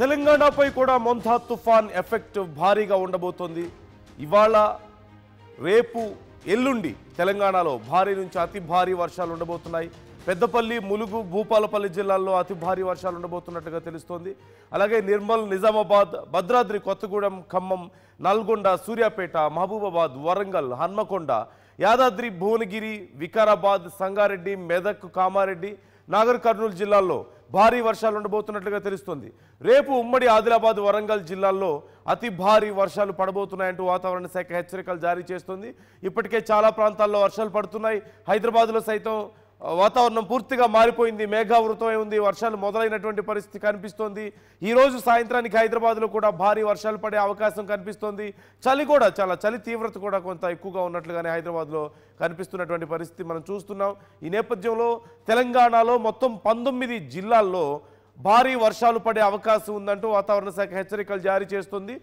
తెలంగాణపై కూడా మొంతా తుఫాన్ ఎఫెక్ట్ భారీగా ఉండబోతోంది. ఇవాళ రేపు ఎల్లుండి తెలంగాణలో భారీ నుంచి అతి భారీ వర్షాలు ఉండబోతున్నాయి. పెద్దపల్లి, ములుగు, భూపాలపల్లి జిల్లాల్లో అతి భారీ వర్షాలు ఉండబోతున్నట్టుగా తెలుస్తోంది. అలాగే నిర్మల్, నిజామాబాద్, భద్రాద్రి కొత్తగూడెం, ఖమ్మం, నల్గొండ, సూర్యాపేట, మహబూబాబాద్, వరంగల్, హన్మకొండ, యాదాద్రి, భువనగిరి, వికారాబాద్, సంగారెడ్డి, మెదక్, కామారెడ్డి, నాగర్ కర్నూలు జిల్లాల్లో భారీ వర్షాలు ఉండబోతున్నట్లుగా తెలుస్తోంది. రేపు ఉమ్మడి ఆదిలాబాద్, వరంగల్ జిల్లాల్లో అతి భారీ వర్షాలు పడబోతున్నాయంటూ వాతావరణ శాఖ హెచ్చరికలు జారీ చేస్తుంది. ఇప్పటికే చాలా ప్రాంతాల్లో వర్షాలు పడుతున్నాయి. హైదరాబాద్లో సైతం వాతావరణం పూర్తిగా మారిపోయింది. మేఘావృతమై ఉంది. వర్షాలు మొదలైనటువంటి పరిస్థితి కనిపిస్తోంది. ఈ రోజు సాయంత్రానికి హైదరాబాద్లో కూడా భారీ వర్షాలు పడే అవకాశం కనిపిస్తోంది. చలి కూడా చలి తీవ్రత కూడా కొంత ఎక్కువగా ఉన్నట్లుగానే హైదరాబాద్లో కనిపిస్తున్నటువంటి పరిస్థితి మనం చూస్తున్నాం. ఈ నేపథ్యంలో తెలంగాణలో మొత్తం 19 జిల్లాల్లో భారీ వర్షాలు పడే అవకాశం ఉందంటూ వాతావరణ శాఖ హెచ్చరికలు జారీ చేస్తుంది.